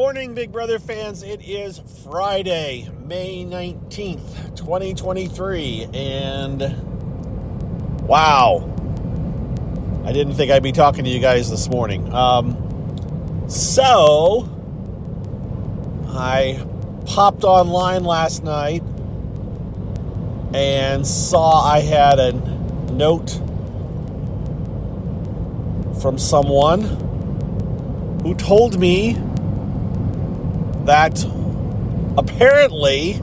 morning, Big Brother fans. It is Friday, May 19th, 2023, and wow, I didn't think I'd be talking to you guys this morning. So I popped online last night and saw I had a note from someone who told me that apparently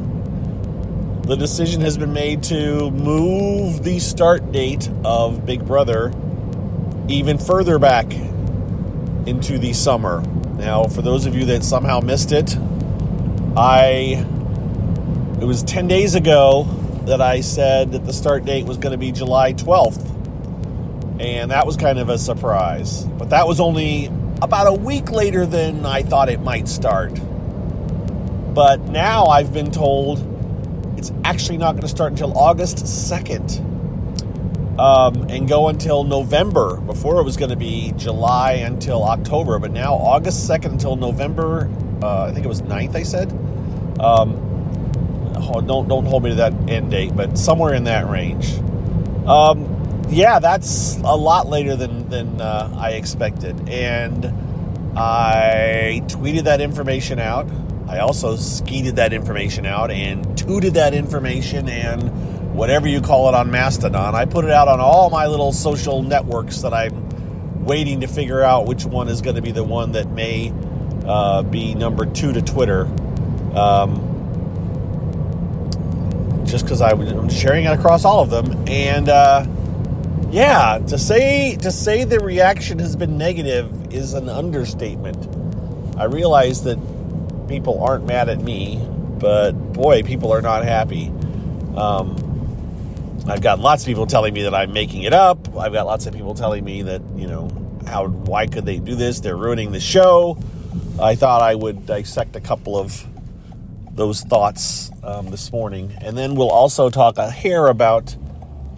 the decision has been made to move the start date of Big Brother even further back into the summer. Now, for those of you that somehow missed it, it was 10 days ago that I said that the start date was going to be July 12th. And that was kind of a surprise. But that was only about a week later than I thought it might start. But now I've been told it's actually not going to start until August 2nd. And go until November. Before it was going to be July until October. But now August 2nd until November, I think it was 9th I said. Don't hold me to that end date, but somewhere in that range. Yeah, that's a lot later than I expected. And I tweeted that information out. I also skeeted that information out and tooted that information and whatever you call it on Mastodon. I put it out on all my little social networks that I'm waiting to figure out which one is going to be the one that may be number 2 to Twitter. Just because I'm sharing it across all of them. And yeah, to say the reaction has been negative is an understatement. I realize that people aren't mad at me, but boy, people are not happy. I've got lots of people telling me that I'm making it up. I've got lots of people telling me that, why could they do this? They're ruining the show. I thought I would dissect a couple of those thoughts this morning. And then we'll also talk a hair about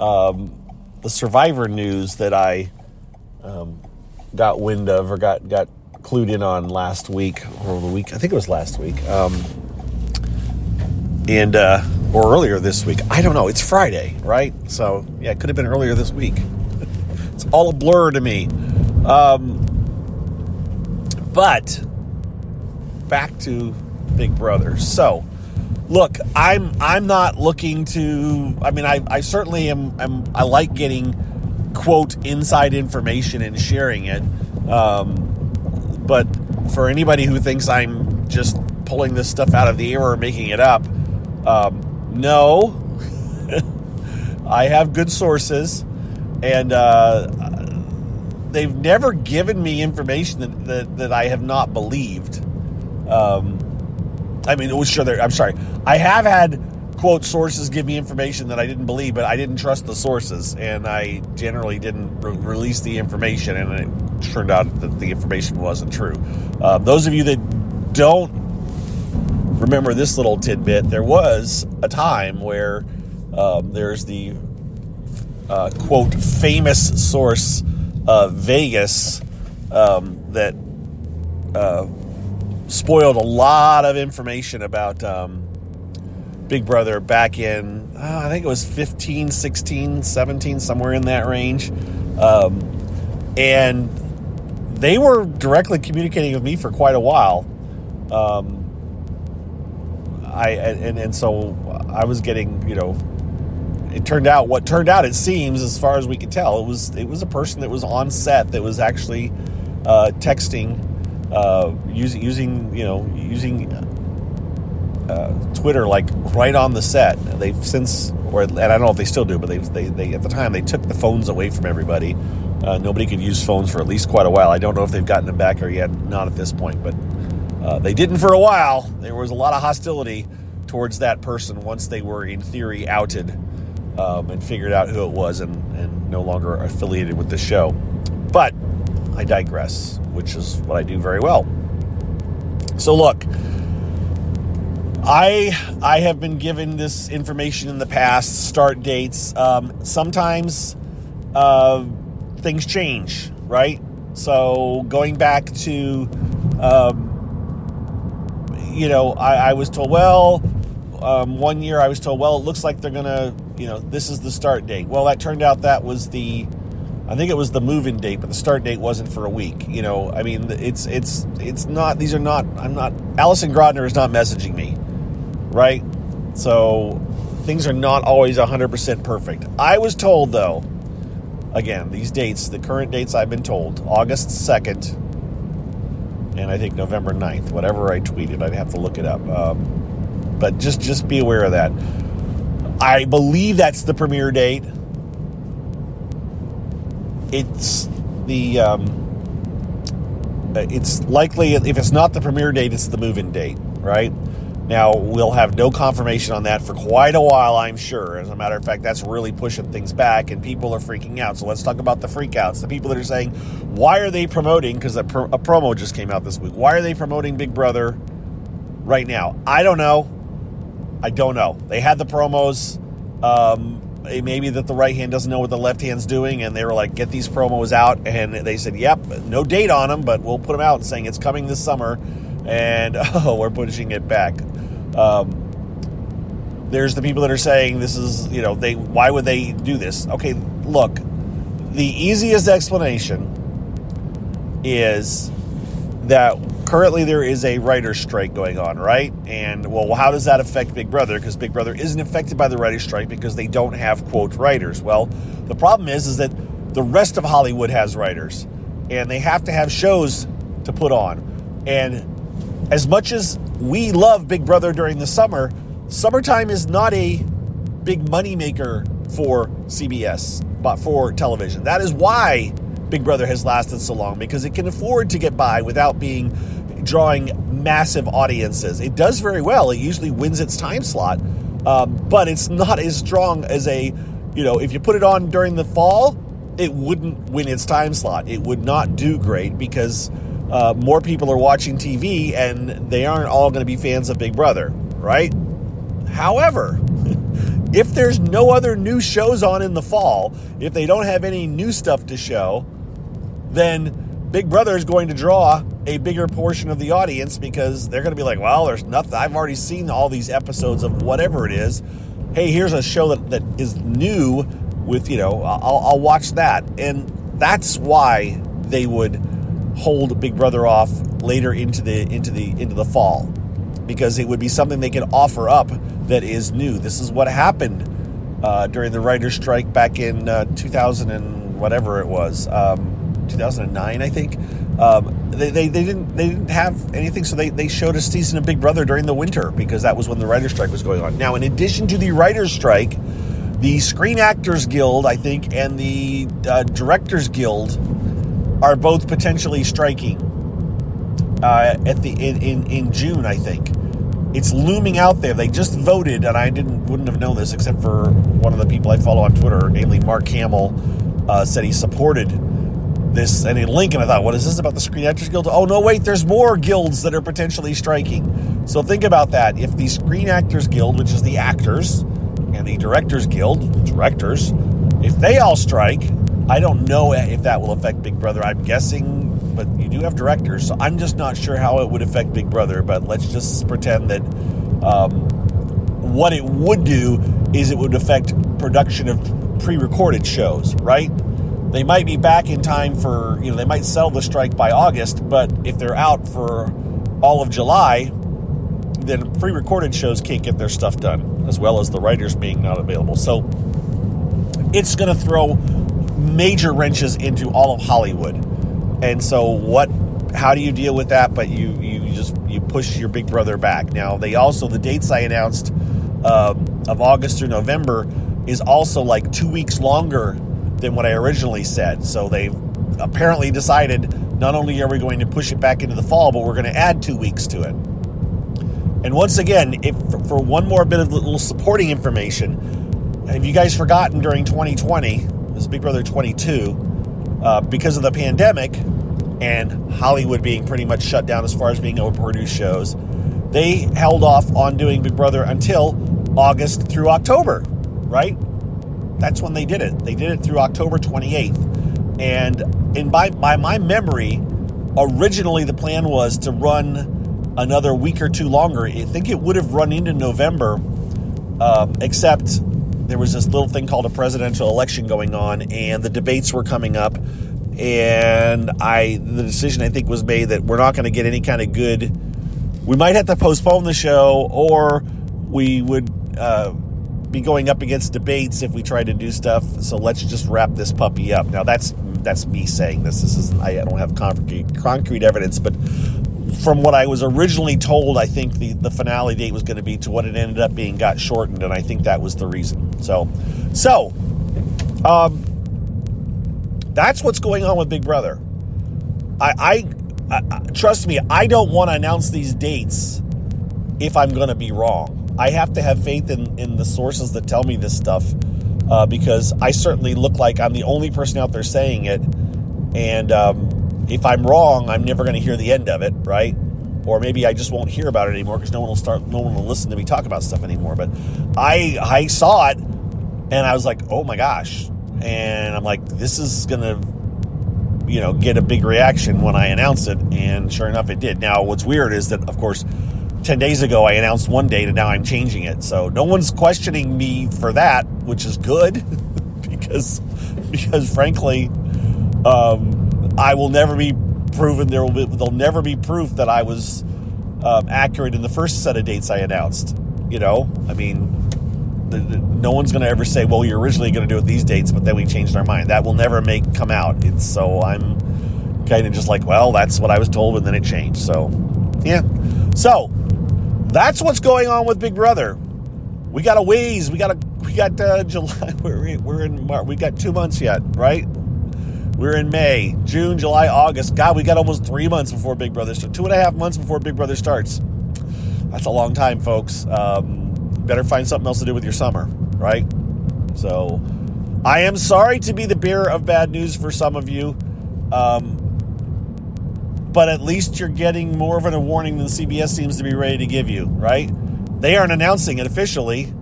the Survivor news that I got wind of or got clued in on last week or the week. I think it was last week. Or earlier this week. I don't know. It's Friday, right? So, yeah, it could have been earlier this week. It's all a blur to me. But back to Big Brother. So, look, I'm not looking to. I mean, I certainly am. I like getting quote inside information and sharing it. But for anybody who thinks I'm just pulling this stuff out of the air or making it up, no. I have good sources, and they've never given me information that I have not believed. I'm sorry. I have had, quote, sources give me information that I didn't believe, but I didn't trust the sources, and I generally didn't release the information, and it turned out that the information wasn't true. Those of you that don't remember this little tidbit, there was a time where there's the, quote, famous source of Vegas that spoiled a lot of information about Big Brother back in, I think it was 15, 16, 17, somewhere in that range. And they were directly communicating with me for quite a while. So I was getting, it turned out, it seems, as far as we could tell, it was a person that was on set that was actually texting, using Twitter like right on the set. They've since, and I don't know if they still do, but they at the time they took the phones away from everybody. Nobody could use phones for at least quite a while. I don't know if they've gotten them back or yet, not at this point, but they didn't for a while. There was a lot of hostility towards that person once they were in theory outed and figured out who it was and no longer affiliated with the show. But I digress, which is what I do very well. So look, I have been given this information in the past, start dates. Sometimes things change, right? So going back to, 10 days ago, I said, I'm going to move the start date to July 12th. And now August 2nd until November. But now I've been told it's actually not going to start until August 2nd. And I was told, well, 1 year I was told, well, it looks like they're going to, this is the start date. Well, that turned out that was I think it was the move-in date, but the start date wasn't for a week. It's not, Allison Grodner is not messaging me, right? So things are not always 100% perfect. I was told, though, again, these dates, the current dates I've been told, August 2nd, and I think November 9th, whatever I tweeted, I'd have to look it up. But just be aware of that. I believe that's the premiere date. It's it's likely, if it's not the premiere date, it's the move-in date, right? Now, we'll have no confirmation on that for quite a while, I'm sure. As a matter of fact, that's really pushing things back, and people are freaking out. So let's talk about the freakouts. The people that are saying, why are they promoting, because a promo just came out this week, why are they promoting Big Brother right now? I don't know. They had the promos. It may be that the right hand doesn't know what the left hand's doing, and they were like, get these promos out, and they said, yep, no date on them, but we'll put them out saying it's coming this summer, and we're pushing it back. There's the people that are saying this is, why would they do this? Okay, look, the easiest explanation is that currently there is a writer's strike going on, right? And, well, how does that affect Big Brother? Because Big Brother isn't affected by the writer's strike because they don't have, quote, writers. Well, the problem is that the rest of Hollywood has writers, and they have to have shows to put on. And as much as we love Big Brother during the summertime is not a big moneymaker for CBS, but for television. That is why Big Brother has lasted so long, because it can afford to get by without drawing massive audiences. It does very well. It usually wins its time slot, but it's not as strong as if you put it on during the fall, it wouldn't win its time slot. It would not do great because more people are watching TV and they aren't all going to be fans of Big Brother, right? However, if there's no other new shows on in the fall, if they don't have any new stuff to show, then Big Brother is going to draw a bigger portion of the audience because they're going to be like, well, there's nothing. I've already seen all these episodes of whatever it is. Hey, here's a show that is new with, I'll watch that. And that's why they would hold Big Brother off later into the fall, because it would be something they could offer up that is new. This is what happened during the writer's strike back in 2000 and whatever it was, 2009, I think. They didn't have anything, so they showed a season of Big Brother during the winter because that was when the writer's strike was going on. Now, in addition to the writer's strike, the Screen Actors Guild, I think, and the Directors Guild are both potentially striking in June, I think. It's looming out there. They just voted, and I wouldn't have known this except for one of the people I follow on Twitter, namely Mark Hamill, said he supported this, and a link, and I thought, what is this about the Screen Actors Guild? Oh, no, wait, there's more guilds that are potentially striking. So think about that. If the Screen Actors Guild, which is the actors, and the Directors Guild, directors, if they all strike, I don't know if that will affect Big Brother. I'm guessing, but you do have directors, so I'm just not sure how it would affect Big Brother, but let's just pretend that what it would do is it would affect production of pre-recorded shows, right? They might be back in time for, they might settle the strike by August, but if they're out for all of July, then pre-recorded shows can't get their stuff done, as well as the writers being not available. So it's going to throw major wrenches into all of Hollywood. And so how do you deal with that? But you push your Big Brother back. Now, the dates I announced of August through November is also like 2 weeks longer than what I originally said. So they've apparently decided not only are we going to push it back into the fall, but we're going to add 2 weeks to it. And once again, for one more bit of little supporting information, have you guys forgotten during 2020, this is Big Brother 22, because of the pandemic and Hollywood being pretty much shut down as far as being able to produce shows, they held off on doing Big Brother until August through October, right? That's when they did it. They did it through October 28th. And by my memory, originally the plan was to run another week or two longer. I think it would have run into November, except there was this little thing called a presidential election going on, and the debates were coming up, and the decision I think was made that we're not going to get any kind of good. We might have to postpone the show, or we would be going up against debates if we tried to do stuff. So let's just wrap this puppy up. Now that's me saying this. This isn't. I don't have concrete evidence, but from what I was originally told, I think the finale date was going to be to what it ended up being got shortened, and I think that was the reason. So that's what's going on with Big Brother. I trust me, I don't want to announce these dates if I'm going to be wrong. I have to have faith in the sources that tell me this stuff, because I certainly look like I'm the only person out there saying it, and if I'm wrong, I'm never going to hear the end of it, right? Or maybe I just won't hear about it anymore because no one will listen to me talk about stuff anymore. But I saw it, and I was like, oh my gosh. And I'm like, this is going to, get a big reaction when I announce it. And sure enough, it did. Now, what's weird is that, of course, 10 days ago, I announced one date, and now I'm changing it. So no one's questioning me for that, which is good because frankly, I will never be proven. There'll never be proof that I was accurate in the first set of dates I announced. I mean, no one's going to ever say, well, you're originally going to do it these dates, but then we changed our mind. That will never come out. So I'm kind of just like, well, that's what I was told, and then it changed. So, yeah. So that's what's going on with Big Brother. We got a ways. We got July. We're in March. We got 2 months yet, right? We're in May, June, July, August. God, we got almost 3 months before Big Brother starts. 2.5 months before Big Brother starts. That's a long time, folks. Better find something else to do with your summer, right? So, I am sorry to be the bearer of bad news for some of you, but at least you're getting more of a warning than CBS seems to be ready to give you, right? They aren't announcing it officially,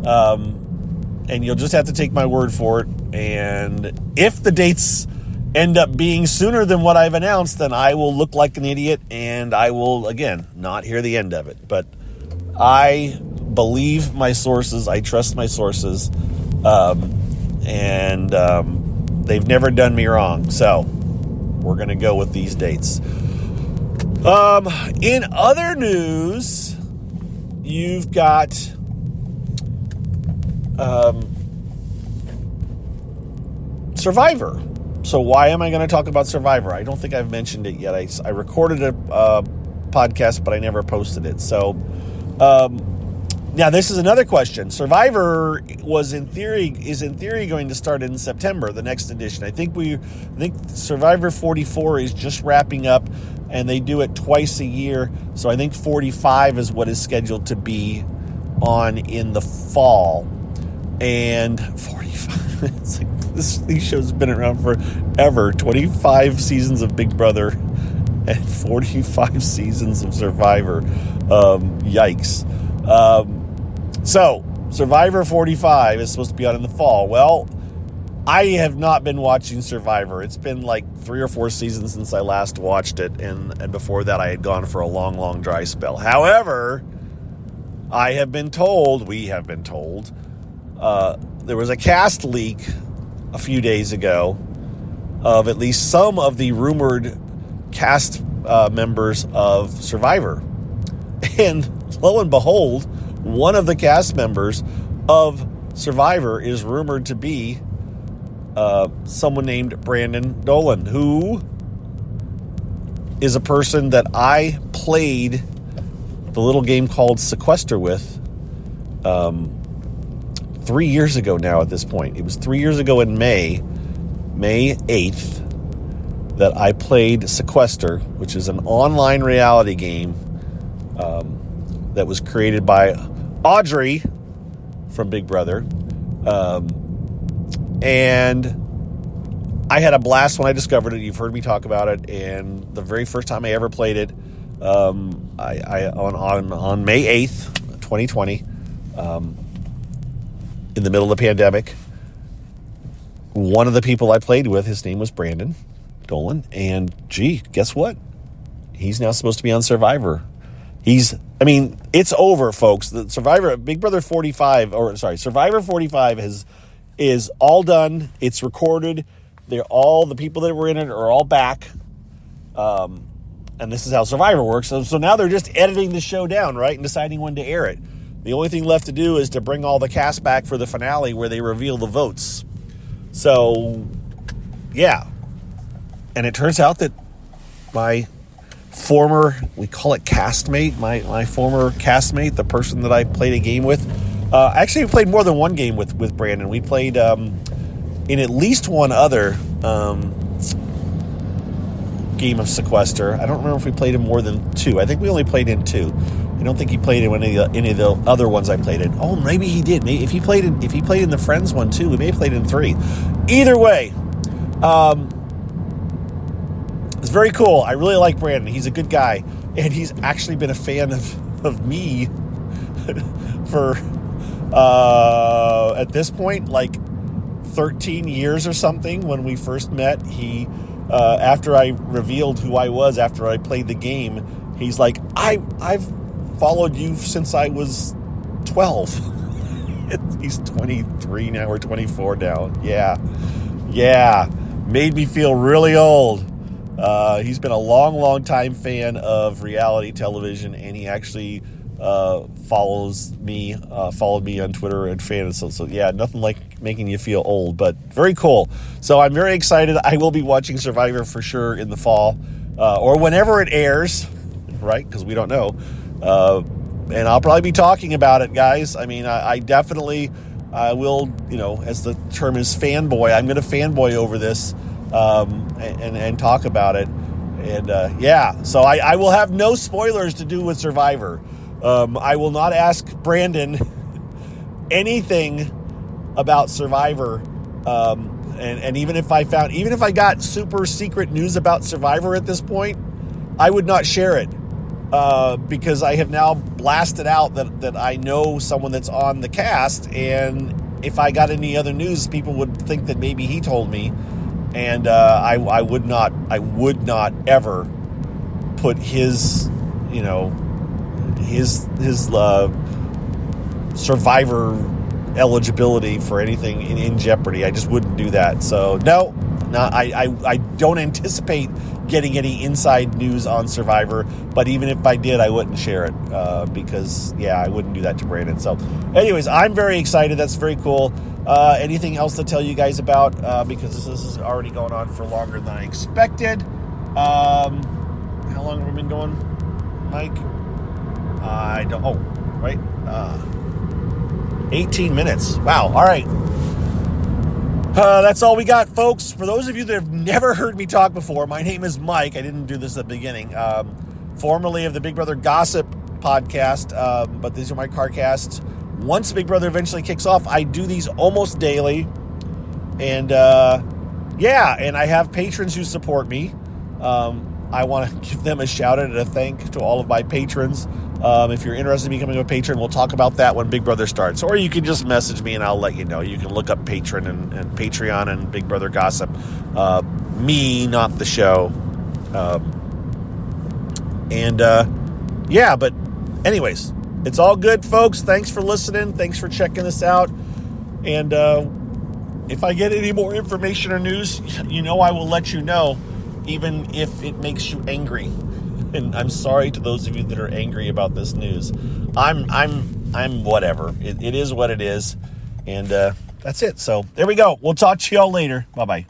and you'll just have to take my word for it. And if the dates end up being sooner than what I've announced, then I will look like an idiot, and I will, again, not hear the end of it. But I believe my sources. I trust my sources. And they've never done me wrong. So we're going to go with these dates. In other news, you've got Survivor. So why am I going to talk about Survivor? I don't think I've mentioned it yet. I recorded a podcast, but I never posted it. So now this is another question. Survivor is in theory going to start in September, the next edition. I think Survivor 44 is just wrapping up, and they do it twice a year. So I think 45 is what is scheduled to be on in the fall. And 45, it's like these shows have been around forever. 25 seasons of Big Brother and 45 seasons of Survivor. Yikes. So, Survivor 45 is supposed to be out in the fall. Well, I have not been watching Survivor. It's been like 3 or 4 seasons since I last watched it, and before that I had gone for a long, long dry spell. However, we have been told, there was a cast leak a few days ago of at least some of the rumored cast members of Survivor. And lo and behold, one of the cast members of Survivor is rumored to be someone named Brandon Dolan, who is a person that I played the little game called Sequester with 3 years ago now at this point. It was 3 years ago in May 8th, that I played Sequester, which is an online reality game that was created by Audrey from Big Brother. And I had a blast when I discovered it. You've heard me talk about it. And the very first time I ever played it, on May 8th, 2020, in the middle of the pandemic, one of the people I played with, his name was Brandon Dolan. And gee, guess what? He's now supposed to be on Survivor. It's over, folks. The Survivor 45 is all done. It's recorded. All the people that were in it are all back. And this is how Survivor works. So now they're just editing the show down, right, and deciding when to air it. The only thing left to do is to bring all the cast back for the finale where they reveal the votes. So, yeah. And it turns out that my former, we call it castmate, my former castmate, the person that I played a game with, actually we played more than one game with Brandon. We played in at least one other game of Sequester. I don't remember if we played in more than two. I think we only played in two. I don't think he played in any of the other ones I played in. Oh, maybe he did. Maybe if he played in the Friends one too, we may have played in 3. Either way, it's very cool. I really like Brandon. He's a good guy, and he's actually been a fan of me for at this point like 13 years or something. When we first met, he after I revealed who I was after I played the game, he's like, I've followed you since I was 12. He's 23 now, or 24 now. Yeah. Made me feel really old. He's been a long time fan of reality television, and he actually followed me on Twitter and fan. So yeah, nothing like making you feel old, but very cool. So I'm very excited. I will be watching Survivor for sure in the fall, or whenever it airs, right? Because we don't know. And I'll probably be talking about it, guys. I definitely will, as the term is fanboy, I'm going to fanboy over this and talk about it. And so I will have no spoilers to do with Survivor. I will not ask Brandon anything about Survivor. And even if I got super secret news about Survivor at this point, I would not share it. Because I have now blasted out that I know someone that's on the cast, and if I got any other news, people would think that maybe he told me, and I would not ever put his Survivor eligibility for anything in jeopardy. I just wouldn't do that. So no, I don't anticipate getting any inside news on Survivor, but even if I did, I wouldn't share it because I wouldn't do that to Brandon. So anyways, I'm very excited. That's very cool. Anything else to tell you guys about, because this is already going on for longer than I expected. How long have we been going, Mike? I don't, right? 18 minutes. Wow. All right. That's all we got, folks. For those of you that have never heard me talk before, my name is Mike. I didn't do this at the beginning. Formerly of the Big Brother Gossip podcast, but these are my CarCasts. Once Big Brother eventually kicks off, I do these almost daily. And, and I have patrons who support me. I want to give them a shout out and a thank to all of my patrons. If you're interested in becoming a patron, we'll talk about that when Big Brother starts. Or you can just message me and I'll let you know. You can look up Patron and Patreon and Big Brother Gossip. Me, not the show. But anyways, it's all good, folks. Thanks for listening. Thanks for checking this out. And if I get any more information or news, I will let you know, even if it makes you angry. And I'm sorry to those of you that are angry about this news. I'm whatever. It is what it is. And that's it. So there we go. We'll talk to y'all later. Bye-bye.